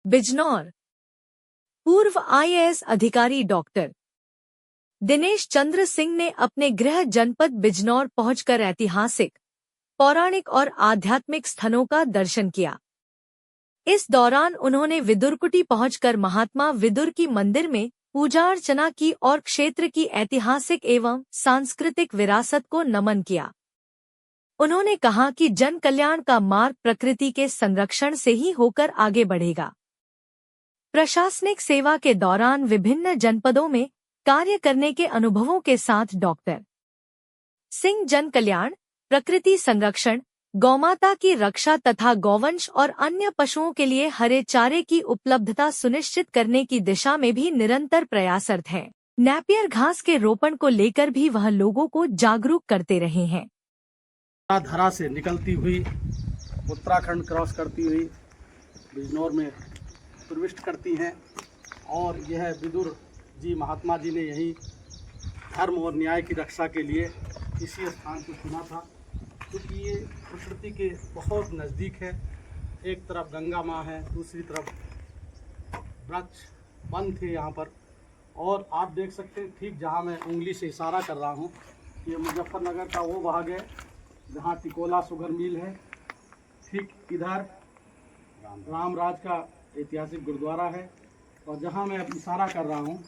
बिजनौर। पूर्व IAS अधिकारी doctor Dinesh Chandra Singh ने अपने गृह जनपद बिजनौर पहुंचकर ऐतिहासिक, पौराणिक और आध्यात्मिक स्थलों का दर्शन किया। इस दौरान उन्होंने विदुरकुटी पहुंचकर महात्मा विदुर की मंदिर में पूजा अर्चना की और क्षेत्र की ऐतिहासिक एवं सांस्कृतिक विरासत को नमन किया। उन्होंने कहा कि जन कल्याण का मार्ग प्रकृति के संरक्षण से ही होकर आगे बढ़ेगा। प्रशासनिक सेवा के दौरान विभिन्न जनपदों में कार्य करने के अनुभवों के साथ डॉक्टर सिंह जन कल्याण, प्रकृति संरक्षण, गौमाता की रक्षा तथा गौवंश और अन्य पशुओं के लिए हरे चारे की उपलब्धता सुनिश्चित करने की दिशा में भी निरंतर प्रयासरत हैं। नेपियर घास के रोपण को लेकर भी वह लोगों को जागरूक करते रहे हैं। धरा से निकलती हुई उत्तराखंड क्रॉस करती हुई बिजनौर में प्रविष्ट करती हैं और यह विदुर जी महात्मा जी ने यही धर्म और न्याय की रक्षा के लिए इसी स्थान को चुना था, क्योंकि ये प्रकृति के बहुत नज़दीक है। एक तरफ गंगा माँ है, दूसरी तरफ वृक्ष वन थे यहाँ पर। और आप देख सकते हैं ठीक जहाँ मैं उंगली से इशारा कर रहा हूँ, ये मुजफ्फरनगर का वो भाग है जहाँ टिकोला शुगर मिल है। ठीक इधर रामराज का ऐतिहासिक गुरुद्वारा है और जहाँ मैं अब इशारा कर रहा हूँ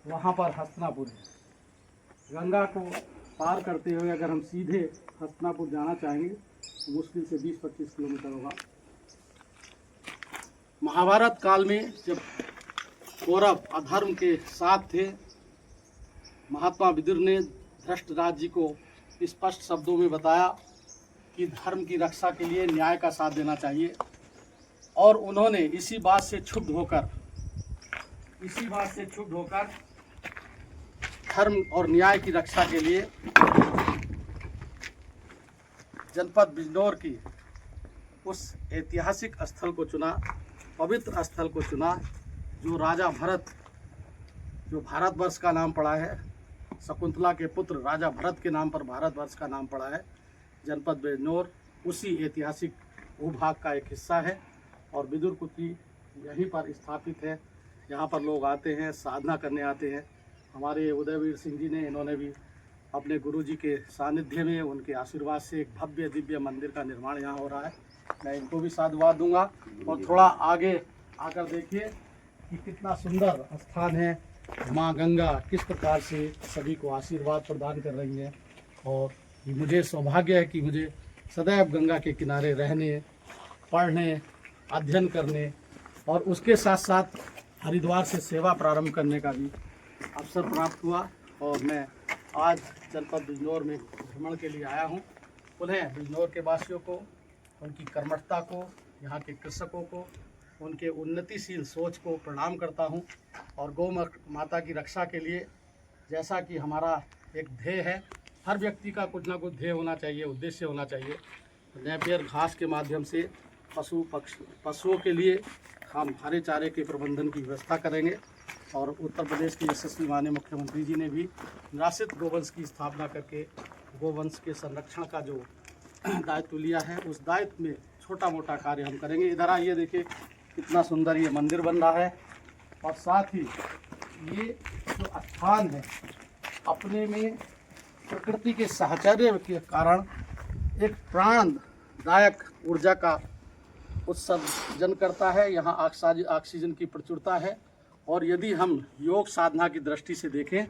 वहाँ पर हस्तिनापुर है। गंगा को पार करते हुए अगर हम सीधे हस्तिनापुर जाना चाहेंगे तो मुश्किल से 20-25 किलोमीटर होगा। महाभारत काल में जब कौरव अधर्म के साथ थे, महात्मा विदुर ने धृष्टराज जी को स्पष्ट शब्दों में बताया कि धर्म की रक्षा के लिए न्याय का साथ देना चाहिए। और उन्होंने इसी बात से क्षुब्ध होकर धर्म और न्याय की रक्षा के लिए जनपद बिजनौर की उस ऐतिहासिक स्थल को चुना, पवित्र स्थल को चुना, जो राजा भरत, जो भारतवर्ष का नाम पड़ा है, शकुंतला के पुत्र राजा भरत के नाम पर भारतवर्ष का नाम पड़ा है। जनपद बिजनौर उसी ऐतिहासिक भूभाग का एक हिस्सा है और विदुरकुटी यहीं पर स्थापित है। यहाँ पर लोग आते हैं, साधना करने आते हैं। हमारे उदयवीर सिंह जी ने, इन्होंने भी अपने गुरुजी के सानिध्य में, उनके आशीर्वाद से एक भव्य दिव्य मंदिर का निर्माण यहाँ हो रहा है। मैं इनको भी साधुवाद दूंगा। और थोड़ा आगे आकर देखिए कि कितना सुंदर स्थान है। माँ गंगा किस प्रकार से सभी को आशीर्वाद प्रदान कर रही है और मुझे सौभाग्य है कि मुझे सदैव गंगा के किनारे रहने, पढ़ने, अध्ययन करने और उसके साथ साथ हरिद्वार से सेवा प्रारंभ करने का भी अवसर प्राप्त हुआ। और मैं आज जनपद बिजनौर में भ्रमण के लिए आया हूँ। उन्हें बिजनौर के वासियों को, उनकी कर्मठता को, यहाँ के कृषकों को, उनके उन्नतिशील सोच को प्रणाम करता हूँ। और गौ माता की रक्षा के लिए, जैसा कि हमारा एक ध्येय है, हर व्यक्ति का कुछ ना कुछ ध्येय होना चाहिए, उद्देश्य होना चाहिए। नेपियर घास के माध्यम से पशुओं के लिए हम हरे चारे के प्रबंधन की व्यवस्था करेंगे। और उत्तर प्रदेश के यशस्वी माननीय मुख्यमंत्री जी ने भी निराश्रित गोवंश की स्थापना करके गोवंश के संरक्षण का जो दायित्व लिया है, उस दायित्व में छोटा मोटा कार्य हम करेंगे। इधर आइए, देखिए कितना सुंदर ये मंदिर बन रहा है। और साथ ही ये जो स्थान है, अपने में प्रकृति के साहचर्य के कारण एक प्राणदायक ऊर्जा का उत्सर्जन करता है। यहाँ ऑक्सीजन की प्रचुरता है। और यदि हम योग साधना की दृष्टि से देखें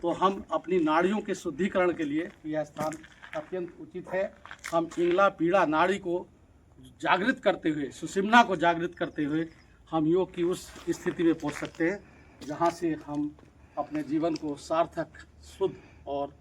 तो हम अपनी नाड़ियों के शुद्धिकरण के लिए यह स्थान अत्यंत उचित है। हम पिंगला पीड़ा नाड़ी को जागृत करते हुए, सुषुम्ना को जागृत करते हुए हम योग की उस स्थिति में पहुंच सकते हैं जहां से हम अपने जीवन को सार्थक, शुद्ध और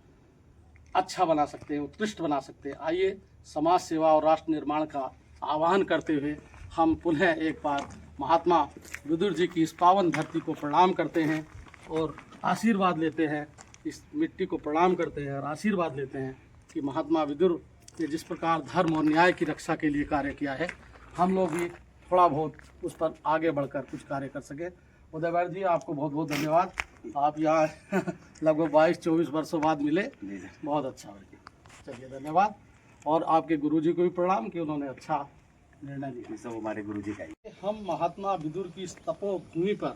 अच्छा बना सकते हैं, उत्कृष्ट बना सकते हैं। आइए समाज सेवा और राष्ट्र निर्माण का आह्वान करते हुए हम पुनः एक बार महात्मा विदुर जी की इस पावन धरती को प्रणाम करते हैं और आशीर्वाद लेते हैं, इस मिट्टी को प्रणाम करते हैं और आशीर्वाद लेते हैं कि महात्मा विदुर ने जिस प्रकार धर्म और न्याय की रक्षा के लिए कार्य किया है, हम लोग भी थोड़ा बहुत उस पर आगे बढ़कर कुछ कार्य कर सकें। उदयवीर जी, आपको बहुत बहुत धन्यवाद। आप यहाँ लगभग 22-24 वर्षों बाद मिले, बहुत अच्छा हो गया। चलिए, धन्यवाद। और आपके गुरुजी को भी प्रणाम कि उन्होंने अच्छा निर्णय लिया। ये सब हमारे गुरुजी का ही। हम महात्मा विदुर की इस तपोभूमि पर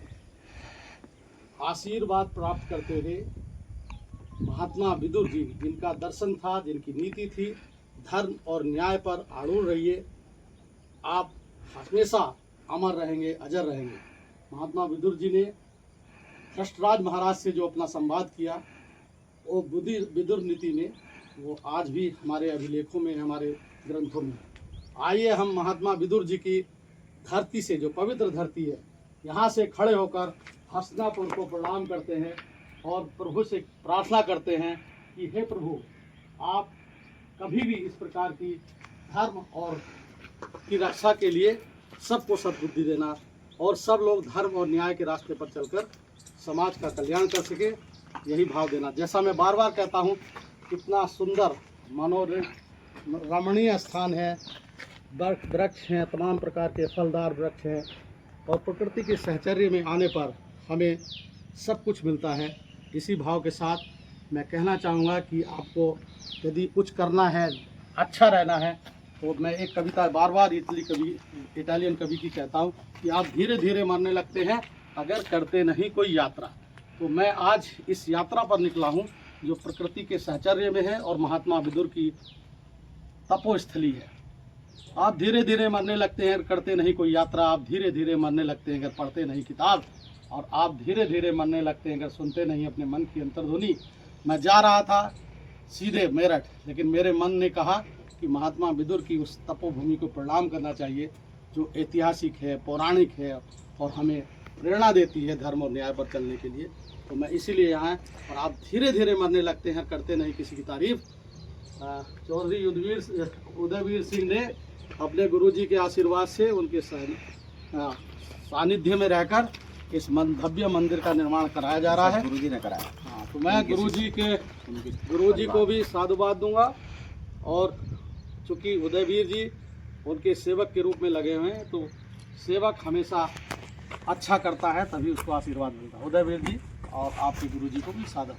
आशीर्वाद प्राप्त करते हुए महात्मा विदुर जी, जिनका दर्शन था, जिनकी नीति थी, धर्म और न्याय पर आरूढ़ रहिए, आप हमेशा अमर रहेंगे, अजर रहेंगे। महात्मा विदुर जी ने धृष्टराज महाराज से जो अपना संवाद किया, वो विदुर नीति में, वो आज भी हमारे अभिलेखों में, हमारे ग्रंथों में। आइए हम महात्मा विदुर जी की धरती से, जो पवित्र धरती है, यहाँ से खड़े होकर हस्तिनापुर को प्रणाम करते हैं और प्रभु से प्रार्थना करते हैं कि हे प्रभु, आप कभी भी इस प्रकार की धर्म और की रक्षा के लिए सबको सद्बुद्धि देना और सब लोग धर्म और न्याय के रास्ते पर चलकर समाज का कल्याण कर सके, यही भाव देना। जैसा मैं बार बार कहता हूँ, कितना सुंदर रमणीय स्थान है, वृक्ष हैं, तमाम प्रकार के फलदार वृक्ष हैं और प्रकृति के साहचर्य में आने पर हमें सब कुछ मिलता है। इसी भाव के साथ मैं कहना चाहूँगा कि आपको यदि कुछ करना है, अच्छा रहना है, तो मैं एक कविता बार बार इटालियन कवि की कहता हूँ कि आप धीरे धीरे मरने लगते हैं अगर करते नहीं कोई यात्रा। तो मैं आज इस यात्रा पर निकला हूँ जो प्रकृति के साहचर्य में है और महात्मा विदुर की तपोस्थली है। आप धीरे धीरे मरने लगते हैं, करते नहीं कोई यात्रा। आप धीरे धीरे मरने लगते हैं अगर पढ़ते नहीं किताब, और आप धीरे धीरे मरने लगते हैं अगर सुनते नहीं अपने मन की अंतर्ध्वनि। मैं जा रहा था सीधे मेरठ, लेकिन मेरे मन ने कहा कि महात्मा विदुर की उस तपोभूमि को प्रणाम करना चाहिए जो ऐतिहासिक है, पौराणिक है और हमें प्रेरणा देती है धर्म और न्याय पर चलने के लिए। तो मैं इसीलिए यहाँ, और आप धीरे धीरे मरने लगते हैं, करते नहीं किसी की तारीफ। चौधरी उदयवीर सिंह ने अपने गुरुजी के आशीर्वाद से, उनके सानिध्य में रहकर इस भव्य मंदिर का निर्माण कराया जा रहा है। गुरुजी ने कराया। हाँ, तो मैं गुरुजी को भी साधुवाद दूंगा। और चूँकि उदयवीर जी उनके सेवक के रूप में लगे हुए हैं, तो सेवक हमेशा अच्छा करता है, तभी उसको आशीर्वाद मिलता है। उदयवीर जी और आपके गुरुजी को भी सादर